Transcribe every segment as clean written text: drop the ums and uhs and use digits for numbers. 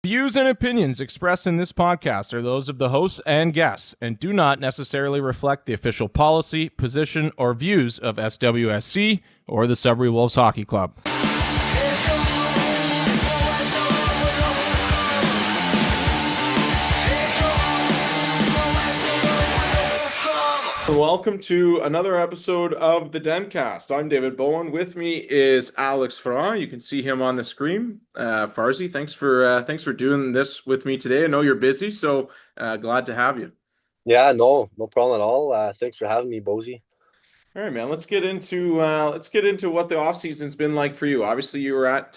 Views and opinions expressed in this podcast are those of the hosts and guests and do not necessarily reflect the official policy, position, or views of SWSC or the Sudbury Wolves Hockey Club. Welcome to another episode of the Dencast. I'm David Bowen. With me is Alex Pharand. You can see him on the screen. Farzy, thanks for doing this with me today. I know you're busy, so glad to have you. Yeah, no problem at all. Thanks for having me, Bozy. All right, man. Let's get into what the off season's been like for you. Obviously, you were at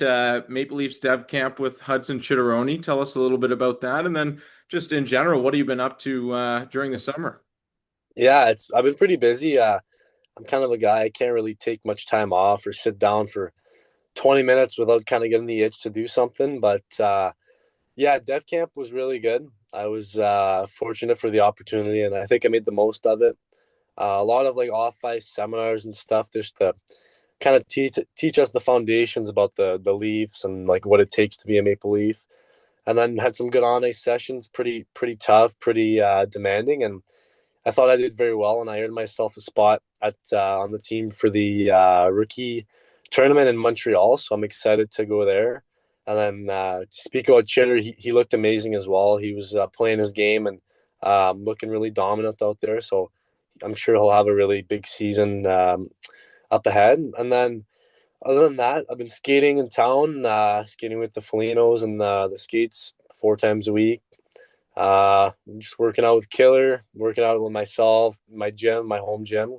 Maple Leafs Dev Camp with Hudson Chitteroni. Tell us a little bit about that, and then just in general, what have you been up to during the summer? Yeah, I've been pretty busy. I'm kind of a guy I can't really take much time off or sit down for 20 minutes without kind of getting the itch to do something. But yeah, Dev Camp was really good. I was fortunate for the opportunity, and I think I made the most of it. A lot of like off ice seminars and stuff just to kind of teach us the foundations about the Leafs and like what it takes to be a Maple Leaf. And then had some good on ice sessions, pretty tough, pretty demanding, and I thought I did very well, and I earned myself a spot at on the team for the rookie tournament in Montreal. So I'm excited to go there. And then to speak about Chitter, he looked amazing as well. He was playing his game and looking really dominant out there. So I'm sure he'll have a really big season up ahead. And then other than that, I've been skating in town, skating with the Felinos and the skates 4 times a week. Just working out with Killer, working out with myself, my gym, my home gym,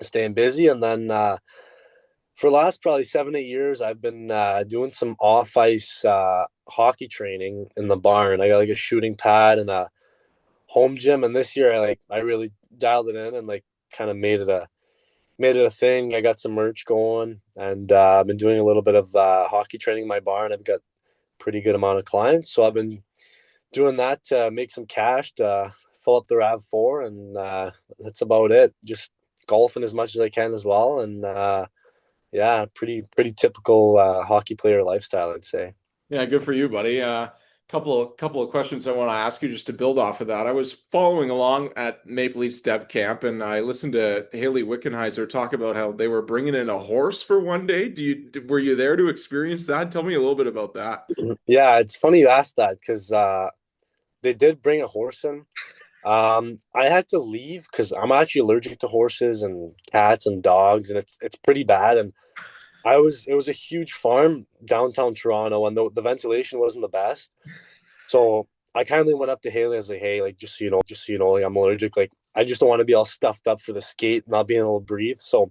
staying busy. And then for the last probably 7, 8 years, I've been doing some off ice hockey training in the barn. I got like a shooting pad and a home gym. And this year I really dialed it in and like kind of made it a thing. I got some merch going, and I've been doing a little bit of hockey training in my barn. I've got a pretty good amount of clients, so I've been doing that to make some cash to fill up the RAV4, and that's about it. Just golfing as much as I can as well, and yeah, pretty typical hockey player lifestyle, I'd say. Yeah, good for you, buddy. Couple of questions I want to ask you just to build off of that. I was following along at Maple Leafs Dev Camp, and I listened to Haley Wickenheiser talk about how they were bringing in a horse for one day. Were you there to experience that? Tell me a little bit about that. Yeah, it's funny you asked that because they did bring a horse in. I had to leave because I'm actually allergic to horses and cats and dogs, and it's pretty bad. And it was a huge farm downtown Toronto, and the ventilation wasn't the best. So I kindly went up to Haley. I was like, hey, like just so you know, like I'm allergic. Like I just don't want to be all stuffed up for the skate, not being able to breathe. So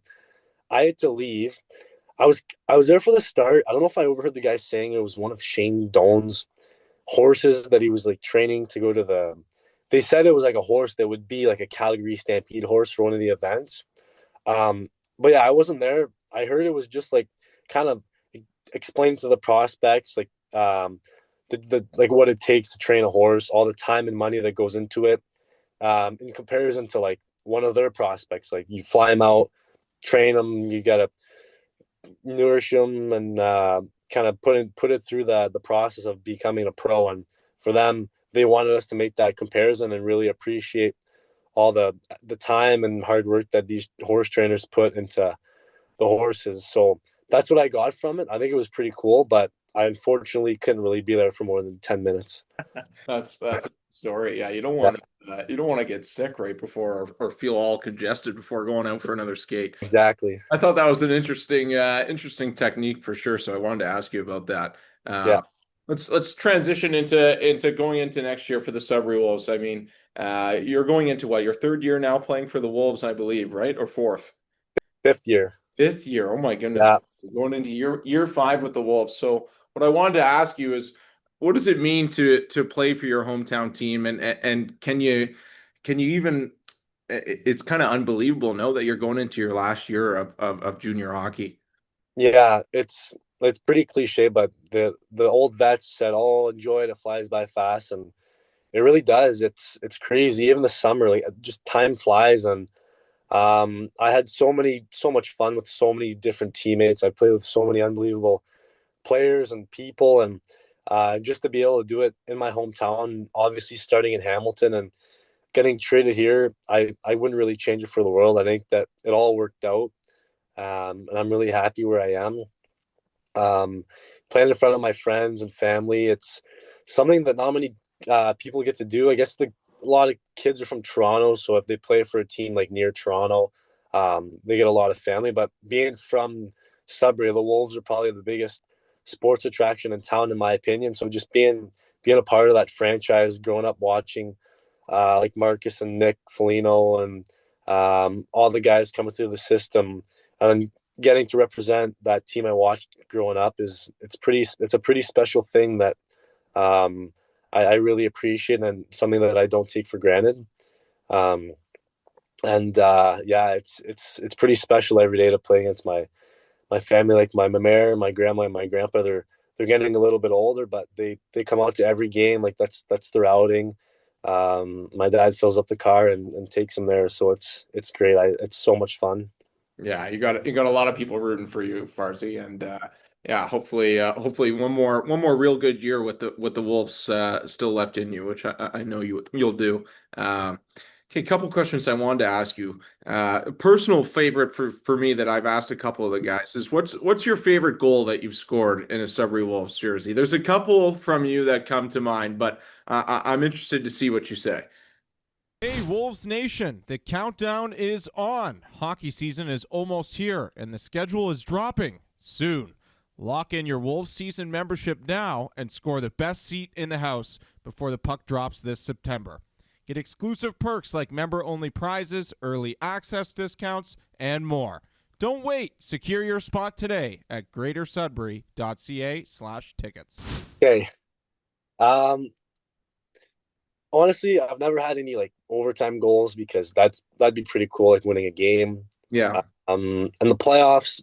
I had to leave. I was there for the start. I don't know if I overheard the guy saying it was one of Shane Doan's horses that he was like training to go to the. They said it was like a horse that would be like a Calgary Stampede horse for one of the events. But yeah, I wasn't there. I heard it was just like kind of explain to the prospects like the like what it takes to train a horse, all the time and money that goes into it. In comparison to like one of their prospects, like you fly them out, train them, you gotta nourish them and kind of put it through the process of becoming a pro. And for them, they wanted us to make that comparison and really appreciate all the time and hard work that these horse trainers put into the horses. So that's what I got from it. I think it was pretty cool, but I unfortunately couldn't really be there for more than 10 minutes. That's a good story. Yeah, Yeah, you don't want to get sick right before or feel all congested before going out for another skate. exactly. I thought that was an interesting technique for sure. So I wanted to ask you about that. Yeah. Um, let's transition into going into next year for the Sudbury Wolves. I mean, you're going into what, your third year now playing for the Wolves, I believe, right? Or fourth? Fifth year. Fifth year. Oh my goodness. Yeah. Going into year five with the Wolves. So what I wanted to ask you is, what does it mean to play for your hometown team, and can you even? It's kind of unbelievable, no, that you're going into your last year of junior hockey. Yeah, it's pretty cliche, but the old vets said, "Oh, enjoy it. It flies by fast," and it really does. It's crazy. Even the summer, like just time flies, and I had so much fun with so many different teammates. I played with so many unbelievable players and people, and just to be able to do it in my hometown, obviously starting in Hamilton and getting traded here, I wouldn't really change it for the world. I think that it all worked out, and I'm really happy where I am. Um, Playing in front of my friends and family, it's something that not many people get to do. I guess a lot of kids are from Toronto, so if they play for a team like near Toronto, they get a lot of family. But being from Sudbury, the Wolves are probably the biggest sports attraction in town, in my opinion. So just being a part of that franchise, growing up watching like Marcus and Nick Foligno and all the guys coming through the system, and getting to represent that team I watched growing up it's a pretty special thing that I really appreciate and something that I don't take for granted. Um, and yeah, it's pretty special every day to play against my family, like my mare, my grandma, and my grandpa. They're getting a little bit older, but they come out to every game. Like that's their outing. My dad fills up the car and takes them there, so it's great. It's so much fun. Yeah, you got a lot of people rooting for you, Farzy, and yeah, hopefully one more real good year with the Wolves still left in you, which I know you'll do. Um, okay, couple questions I wanted to ask you. A personal favorite for me that I've asked a couple of the guys is what's your favorite goal that you've scored in a Sudbury Wolves jersey? There's a couple from you that come to mind, but I'm interested to see what you say. Hey, Wolves Nation, the countdown is on. Hockey season is almost here, and the schedule is dropping soon. Lock in your Wolves season membership now and score the best seat in the house before the puck drops this September. Get exclusive perks like member-only prizes, early access discounts, and more. Don't wait. Secure your spot today at greatersudbury.ca/tickets. Okay. Um, Honestly, I've never had any like overtime goals because that'd be pretty cool, like winning a game. Yeah. In the playoffs,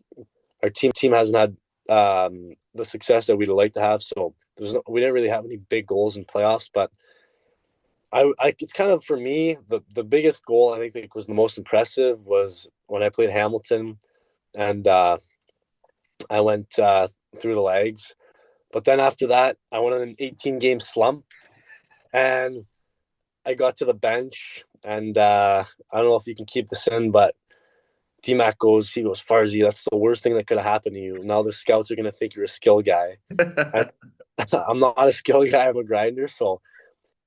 our team hasn't had the success that we'd like to have, so we didn't really have any big goals in playoffs. But it's kind of for me the biggest goal I think was the most impressive was when I played Hamilton, and I went through the legs. But then after that, I went on an 18 game slump, and I got to the bench, and I don't know if you can keep this in, but D-Mac he goes, Farzy, that's the worst thing that could have happened to you. Now the scouts are going to think you're a skill guy. And I'm not a skill guy, I'm a grinder. So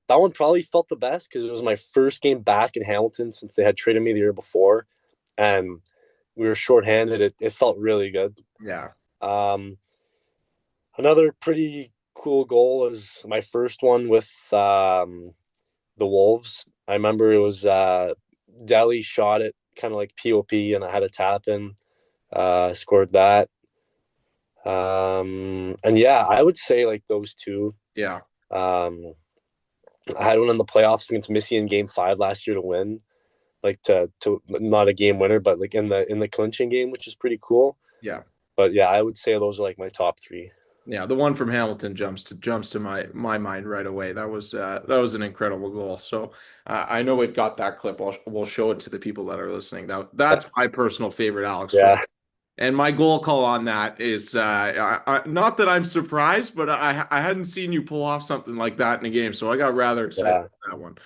that one probably felt the best because it was my first game back in Hamilton since they had traded me the year before. And we were shorthanded. It felt really good. Yeah. Um, Another pretty cool goal was my first one with the Wolves. I remember it was Delhi shot it kind of like POP, and I had a tap in, scored that. And yeah, I would say like those two. Yeah. Um, I had one in the playoffs against Missy in Game 5 last year to win, like to not a game winner, but like in the clinching game, which is pretty cool. Yeah. But yeah, I would say those are like my top three. Yeah, the one from Hamilton jumps to my mind right away. That was an incredible goal. So I know we've got that clip. We'll show it to the people that are listening. That's my personal favorite, Alex Pharand. Yeah, And my goal call on that is not that I'm surprised, but I hadn't seen you pull off something like that in a game, so I got rather excited yeah. for that one.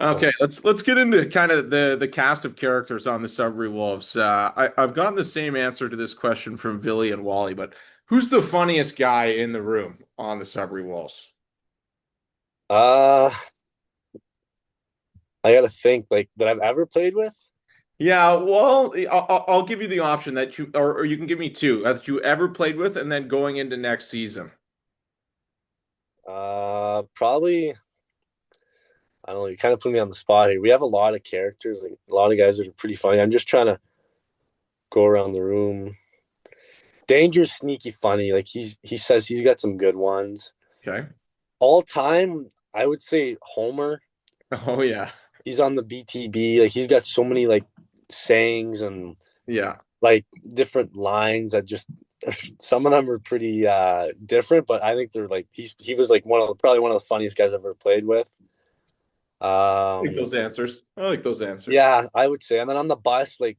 Okay, let's get into kind of the cast of characters on the Sudbury Wolves. I've gotten the same answer to this question from Billy and Wally, but who's the funniest guy in the room on the Sudbury Wolves? Uh, I gotta think like that I've ever played with. Yeah, well, I'll give you the option that or you can give me two that you ever played with, and then going into next season. Probably. I don't know. You kind of put me on the spot here. We have a lot of characters, like a lot of guys that are pretty funny. I'm just trying to go around the room. Danger's sneaky funny. Like he says he's got some good ones. Okay. All time, I would say Homer. Oh yeah. He's on the BTB. Like he's got so many like sayings and Yeah. like different lines that just some of them are pretty different, but I think they're like he was like probably one of the funniest guys I've ever played with. I like those answers. I like those answers. Yeah, I would say. And then on the bus, like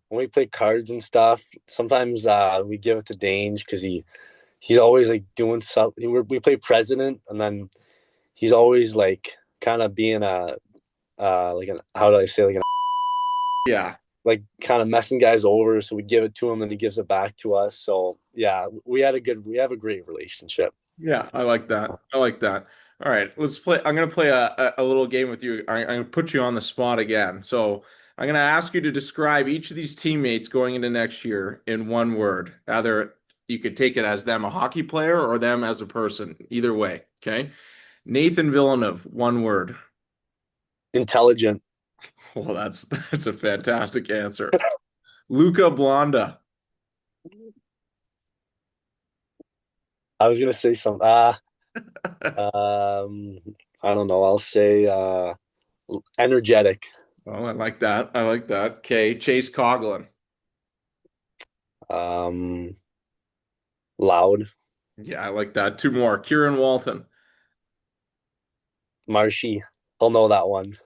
when we play cards and stuff, sometimes we give it to Dange because he's always like doing something. We play president, and then he's always like kind of being a like an how do I say like an Yeah. like kind of messing guys over. So we give it to him, and he gives it back to us. So yeah, we have a great relationship. Yeah, I like that. I like that. All right, let's play. I'm gonna play a little game with you. I'm gonna put you on the spot again. So I'm gonna ask you to describe each of these teammates going into next year in one word. Either you could take it as them a hockey player or them as a person. Either way. Okay. Nathan Villeneuve, one word. Intelligent. Well, that's a fantastic answer. Luca Blonda. I was gonna say something. Um, I don't know. I'll say energetic. Oh, I like that. I like that. Okay, Chase Coughlin. Um, loud. Yeah, I like that. Two more. Kieran Walton. Marshy. I'll know that one.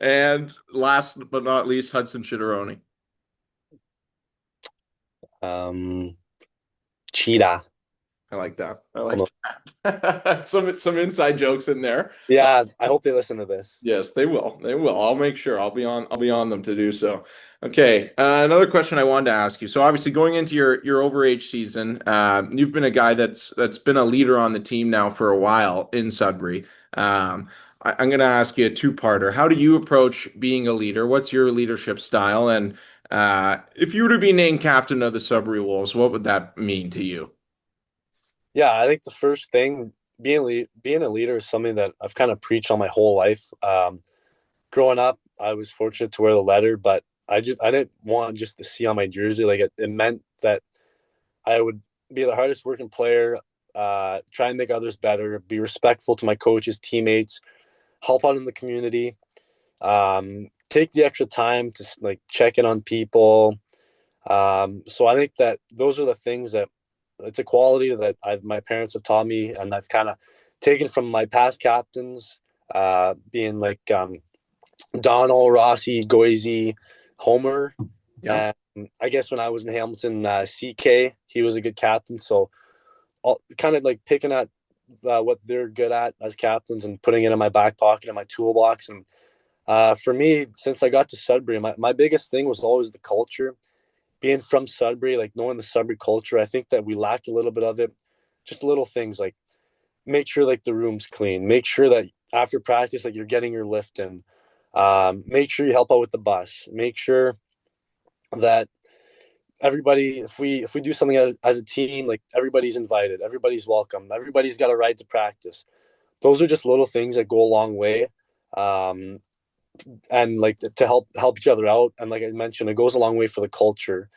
And last but not least, Hudson Shitteroni. Um, cheetah. I like that. I I'll know. like that. Some inside jokes in there. Yeah, I hope they listen to this. Yes, they will. They will. I'll make sure. I'll be on them to do so. Okay. Another question I wanted to ask you. So obviously going into your overage season, you've been a guy that's been a leader on the team now for a while in Sudbury. I'm going to ask you a two-parter. How do you approach being a leader? What's your leadership style? And if you were to be named captain of the Sudbury Wolves, what would that mean to you? Yeah, I think the first thing being a leader is something that I've kind of preached on my whole life. Growing up, I was fortunate to wear the letter, but I didn't want just to see on my jersey. Like it meant that I would be the hardest working player, try and make others better, be respectful to my coaches, teammates, help out in the community, take the extra time to like check in on people. So I think that those are the things that it's a quality that my parents have taught me, and I've kind of taken from my past captains, being like Donald, Rossi, Goisy, Homer. Yeah. And I guess when I was in Hamilton, CK, he was a good captain. So kind of like picking at what they're good at as captains and putting it in my back pocket in my toolbox. And for me, since I got to Sudbury, my biggest thing was always the culture. Being from Sudbury, like knowing the Sudbury culture, I think that we lacked a little bit of it. Just little things like make sure like the room's clean, make sure that after practice, like you're getting your lift in, make sure you help out with the bus, make sure that everybody, if we do something as a team, like everybody's invited, everybody's welcome, everybody's got a ride to practice. Those are just little things that go a long way. Um, and like to help each other out. And like I mentioned, it goes a long way for the culture.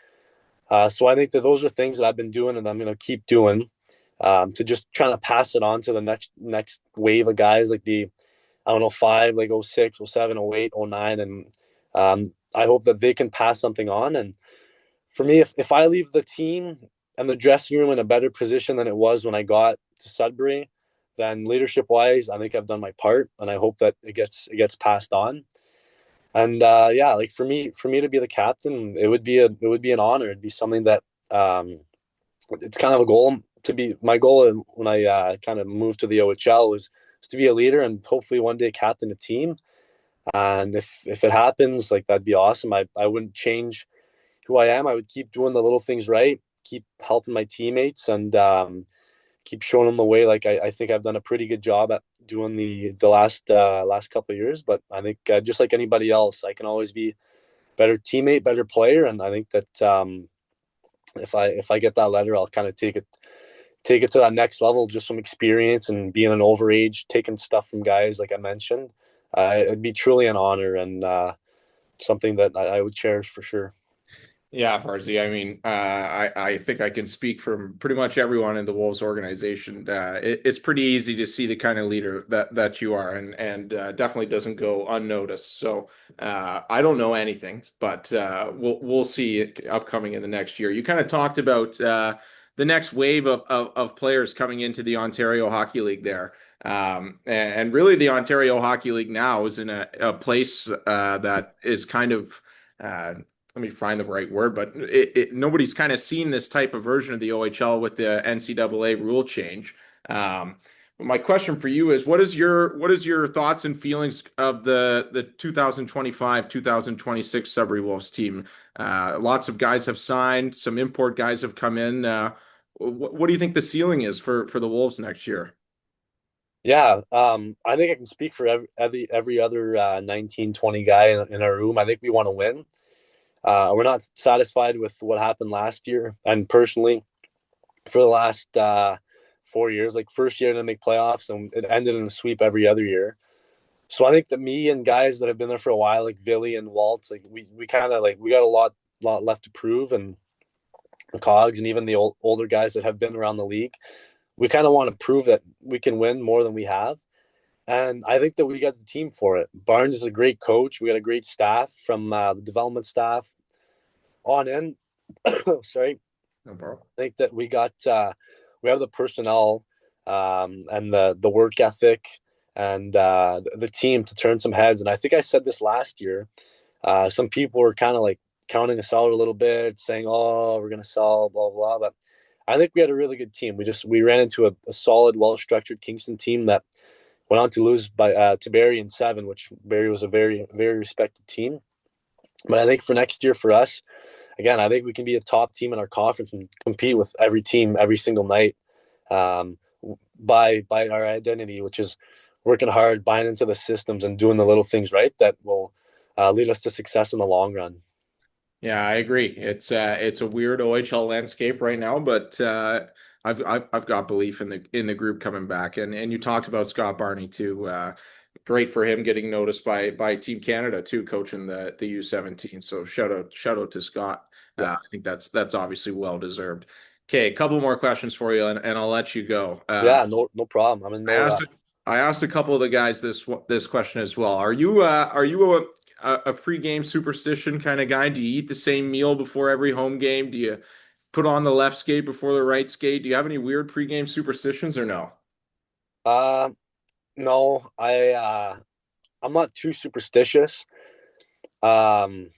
So I think that those are things that I've been doing and I'm going to keep doing, to just trying to pass it on to the next wave of guys like the, I don't know, five, like 06, 07, 08, 09. And I hope that they can pass something on. And for me, if I leave the team and the dressing room in a better position than it was when I got to Sudbury, then leadership wise, I think I've done my part, and I hope that it gets passed on. And yeah, like for me to be the captain, it would be an honor. It'd be something that it's kind of a goal to be my goal when I kind of moved to the OHL was to be a leader and hopefully one day captain a team. And if it happens, like that'd be awesome. I wouldn't change who I am. I would keep doing the little things right, keep helping my teammates, and keep showing them the way. Like I think I've done a pretty good job at doing the last couple of years. But I think just like anybody else, I can always be better teammate, better player, and I think that if I get that letter, I'll kind of take it to that next level, just some experience and being an overage, taking stuff from guys like I mentioned. It'd be truly an honor and something that I would cherish for sure. Yeah, Farzy. I mean, I think I can speak from pretty much everyone in the Wolves organization. It's pretty easy to see the kind of leader that you are, and definitely doesn't go unnoticed. So I don't know anything, but we'll see it upcoming in the next year. You kind of talked about the next wave of players coming into the Ontario Hockey League there. And really, the Ontario Hockey League now is in a place that is kind of let me find the right word, but nobody's kind of seen this type of version of the OHL with the NCAA rule change. My question for you is, what is your thoughts and feelings of the 2025 2026 Sudbury Wolves team? Lots of guys have signed, some import guys have come in. What do you think the ceiling is for the Wolves next year? Yeah, I think I can speak for every other 19, 20 guy in our room. I think we want to win. We're not satisfied with what happened last year. And personally, for the last 4 years, like first year to make playoffs, and it ended in a sweep every other year. So I think that me and guys that have been there for a while, like Billy and Waltz, like we kind of like we got a lot left to prove, and Cogs and even the older guys that have been around the league, we kind of want to prove that we can win more than we have. And I think that we got the team for it. Barnes is a great coach. We got a great staff from the development staff on in. Sorry. No problem. I think that we have the personnel and the work ethic and the team to turn some heads. And I think I said this last year. Some people were kind of like counting us out a little bit, saying, "Oh, we're gonna sell, blah blah." But I think we had a really good team. We ran into a solid, well-structured Kingston team that went on to lose to Barrie in 7, which Barrie was a very, very respected team. But I think for next year for us, again, I think we can be a top team in our conference and compete with every team every single night um, by our identity, which is working hard, buying into the systems, and doing the little things right that will lead us to success in the long run. Yeah, I agree. It's a weird OHL landscape right now, but I've got belief in the group coming back. And you talked about Scott Barney too. Great for him getting noticed by Team Canada too, coaching the U17. So shout out to Scott. Yeah, I think that's obviously well deserved. Okay, a couple more questions for you, and I'll let you go. yeah, no problem. I'm in I no asked rush. I asked a couple of the guys this question as well. Are you a pregame superstition kind of guy? Do you eat the same meal before every home game? Do you put on the left skate before the right skate? Do you have any weird pregame superstitions or no? Uh, no, I'm not too superstitious. Um,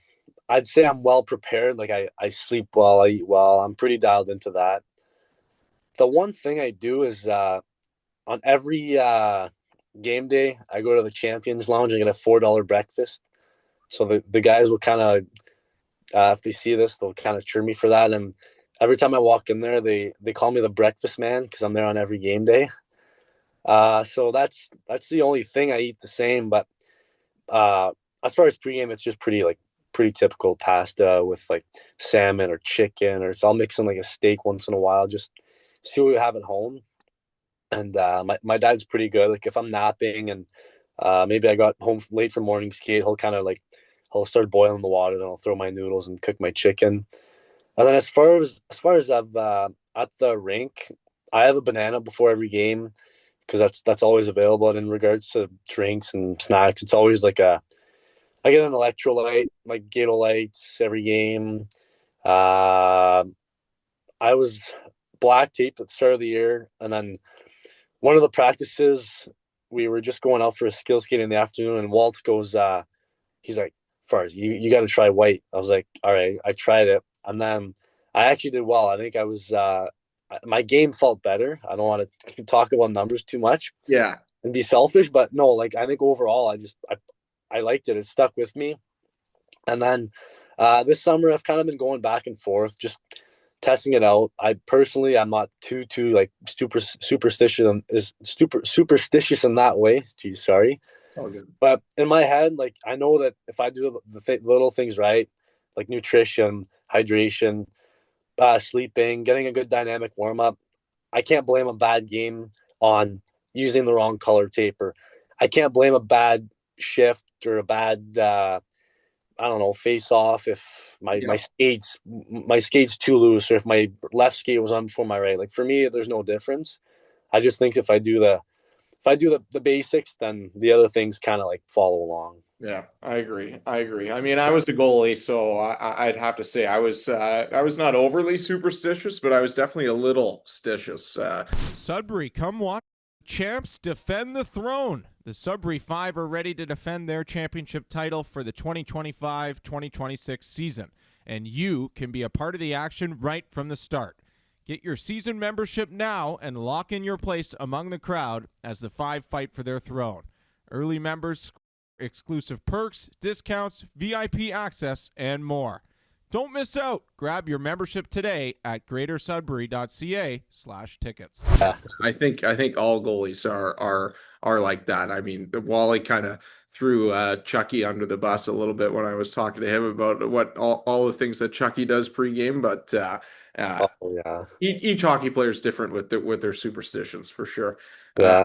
I'd say I'm well prepared. Like I sleep well, I eat well. I'm pretty dialed into that. The one thing I do is on every game day, I go to the Champions Lounge and get a $4 breakfast. So the guys will kind of, if they see this, they'll kind of cheer me for that. And every time I walk in there, they call me the breakfast man because I'm there on every game day. So that's the only thing I eat the same. But uh, as far as pregame, it's just pretty typical pasta with like salmon or chicken, or so I'll mix in like a steak once in a while, just see what we have at home. And my dad's pretty good. Like if I'm napping and maybe I got home late from morning skate, he'll start boiling the water, then I'll throw my noodles and cook my chicken. And then as far as I've at the rink, I have a banana before every game because that's always available. And in regards to drinks and snacks, it's always like I get an electrolyte, like Gatorlights every game. Uh, I was black taped at the start of the year, and then one of the practices we were just going out for a skill skate in the afternoon, and Waltz goes, he's like, "Fars, you got to try white." I was like, "All right," I tried it, and then I actually did well. I think I was my game felt better. I don't want to talk about numbers too much Yeah. and be selfish, but no, like I think overall, I liked it. It stuck with me. And then this summer, I've kind of been going back and forth, just testing it out. I'm not too like superstitious in that way. Geez, sorry. Oh, good. But in my head, like I know that if I do the little things right, like nutrition, hydration, sleeping, getting a good dynamic warm up, I can't blame a bad game on using the wrong color tape, or I can't blame a bad shift or a bad I don't know, face off if Yeah. my skate's too loose, or if my left skate was on before my right. Like for me, there's no difference. I just think if I do the basics, then the other things kind of like follow along. Yeah, I agree. I agree. I mean, I was a goalie, so I'd have to say I was not overly superstitious, but I was definitely a little stitious. Sudbury, come watch champs defend the throne. The Sudbury Five are ready to defend their championship title for the 2025-2026 season. and you can be a part of the action right from the start. Get your season membership now and lock in your place among the crowd as the five fight for their throne. Early members, exclusive perks, discounts, VIP access, and more. Don't miss out. Grab your membership today at greatersudbury.ca/tickets. I think all goalies are like that. I mean, Wally kind of threw Chucky under the bus a little bit when I was talking to him about what all the things that Chucky does pregame, but Oh yeah. each hockey player is different with their superstitions for sure. Yeah.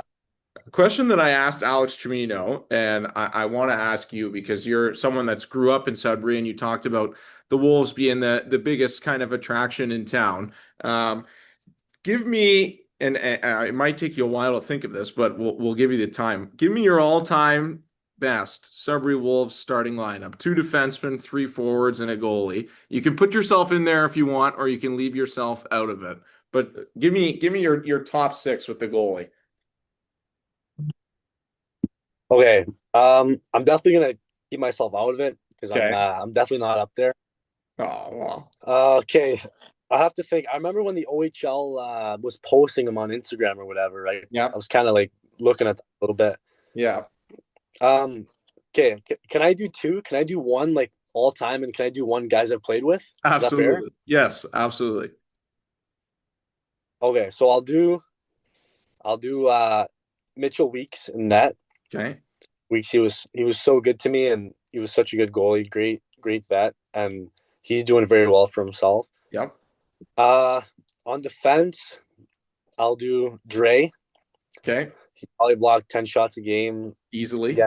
A question that I asked Alex Tremino, and I want to ask you because you're someone that's grew up in Sudbury, and you talked about the Wolves being the biggest kind of attraction in town. Give me, and it might take you a while to think of this, but we'll give you the time. Give me your all-time best Sudbury Wolves starting lineup: 2 defensemen, 3 forwards, and a goalie. You can put yourself in there if you want, or you can leave yourself out of it. But give me your top 6 with the goalie. Okay. I'm definitely gonna keep myself out of it because Okay. I'm definitely not up there. Oh, well. Okay. I have to think. I remember when the OHL was posting them on Instagram or whatever, right? Yeah. I was kind of like looking at them a little bit. Yeah. Okay. Can I do 2? Can I do 1 like all time, and can I do 1 guys I've played with? Is that fair? Absolutely. Yes, absolutely. Okay, so I'll do Mitchell Weeks in net. Okay. Weeks, he was so good to me, and he was such a good goalie, great vet, and he's doing very well for himself. Yep. On defense, I'll do Dre. Okay. He probably blocked 10 shots a game. Easily.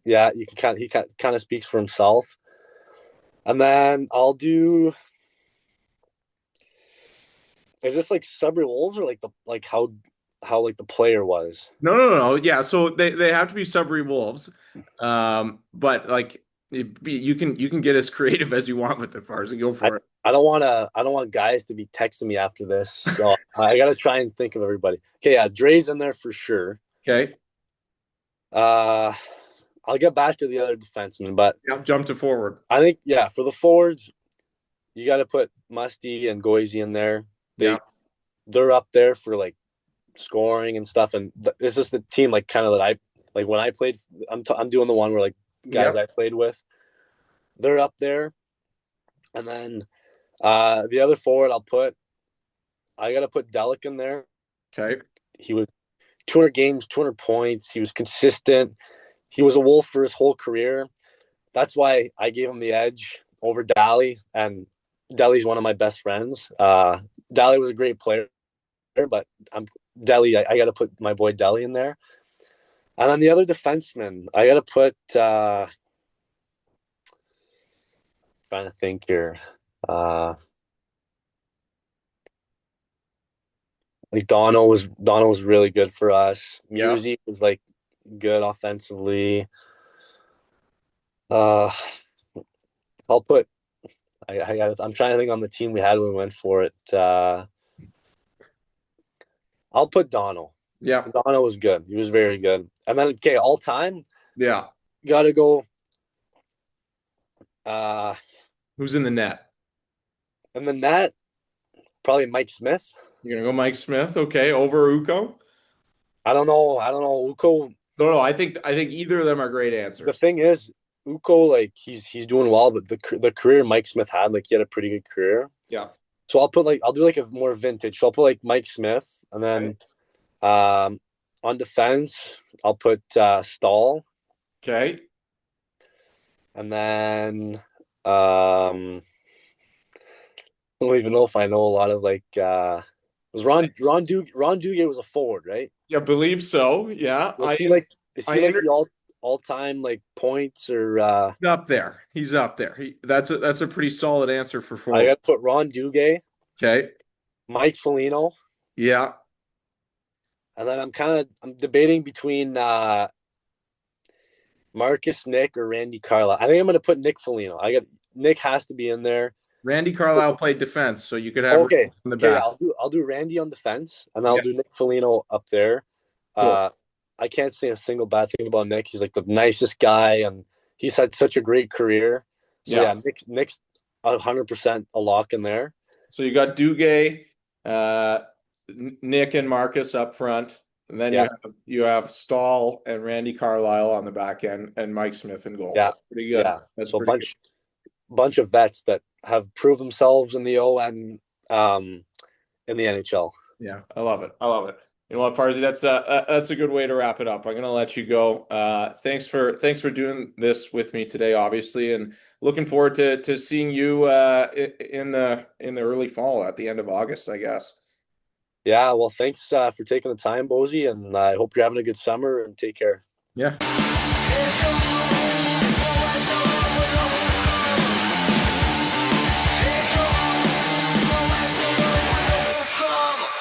Yeah, he kind of speaks for himself. And then I'll do. Is this like Sudbury Wolves, or like how like the player was? No. Yeah, so they have to be Sudbury Wolves. But like you can get as creative as you want with it, Fars, and go for it. I don't want guys to be texting me after this, so I gotta try and think of everybody. Okay, yeah, Dre's in there for sure. Okay. I'll get back to the other defensemen, but Yep, jump to forward. I think for the forwards, you got to put Musty and Goisy in there. They're up there for like scoring and stuff, and this is the team like kind of that I like when I played. I'm doing the one where like guys I played with, they're up there, and then the other forward I got to put Delic in there. Okay. He was 200 games, 200 points. He was consistent. He was a Wolf for his whole career. That's why I gave him the edge over Daly, and Daly's one of my best friends. Daly was a great player, but Daly. I got to put my boy Daly in there. And then the other defenseman, I got to put. Trying to think here. Like Dono was really good for us. Musi was like good offensively. I'll put. I'm trying to think on the team we had when we went for it. I'll put Dono. Yeah. Dono was good. He was very good. And then all time. Yeah. Got to go. Who's in the net? In the net, probably Mike Smith. You're gonna go Mike Smith, okay, over Uko? I don't know. Uko. No. I think either of them are great answers. The thing is, Uko, like he's doing well, but the career Mike Smith had, like he had a pretty good career. Yeah. So I'll do like a more vintage. So I'll put like Mike Smith, and then on defense I'll put Stahl. Okay. And then I don't even know if I know a lot of like was Ron Duguay was a forward, right? Yeah, believe so. Yeah. Is he like the all time like points or up there? He's up there. That's a pretty solid answer for forward. I got to put Ron Duguay. Okay. Mike Foligno. Yeah. And then I'm debating between Marcus Nick or Randy Carlisle. I think I'm going to put Nick Foligno. Nick has to be in there. Randy Carlisle played defense, so you could have in the back. I'll do Randy on defense, and I'll do Nick Foligno up there. Cool. I can't say a single bad thing about Nick. He's like the nicest guy, and he's had such a great career. So Nick's 100% a lock in there. So you got Duguay, Nick and Marcus up front, and then you have Stahl and Randy Carlisle on the back end, and Mike Smith in goal. Yeah, That's pretty good. Yeah, That's so pretty bunch of vets that have proved themselves in the O and in the NHL. Yeah, I love it. I love it. You know what, Farzy, that's a good way to wrap it up. I'm gonna let you go. Thanks for doing this with me today, obviously, and looking forward to seeing you in the early fall at the end of August, I guess. Yeah, well, thanks for taking the time, Bozy, and I hope you're having a good summer, and take care. Yeah.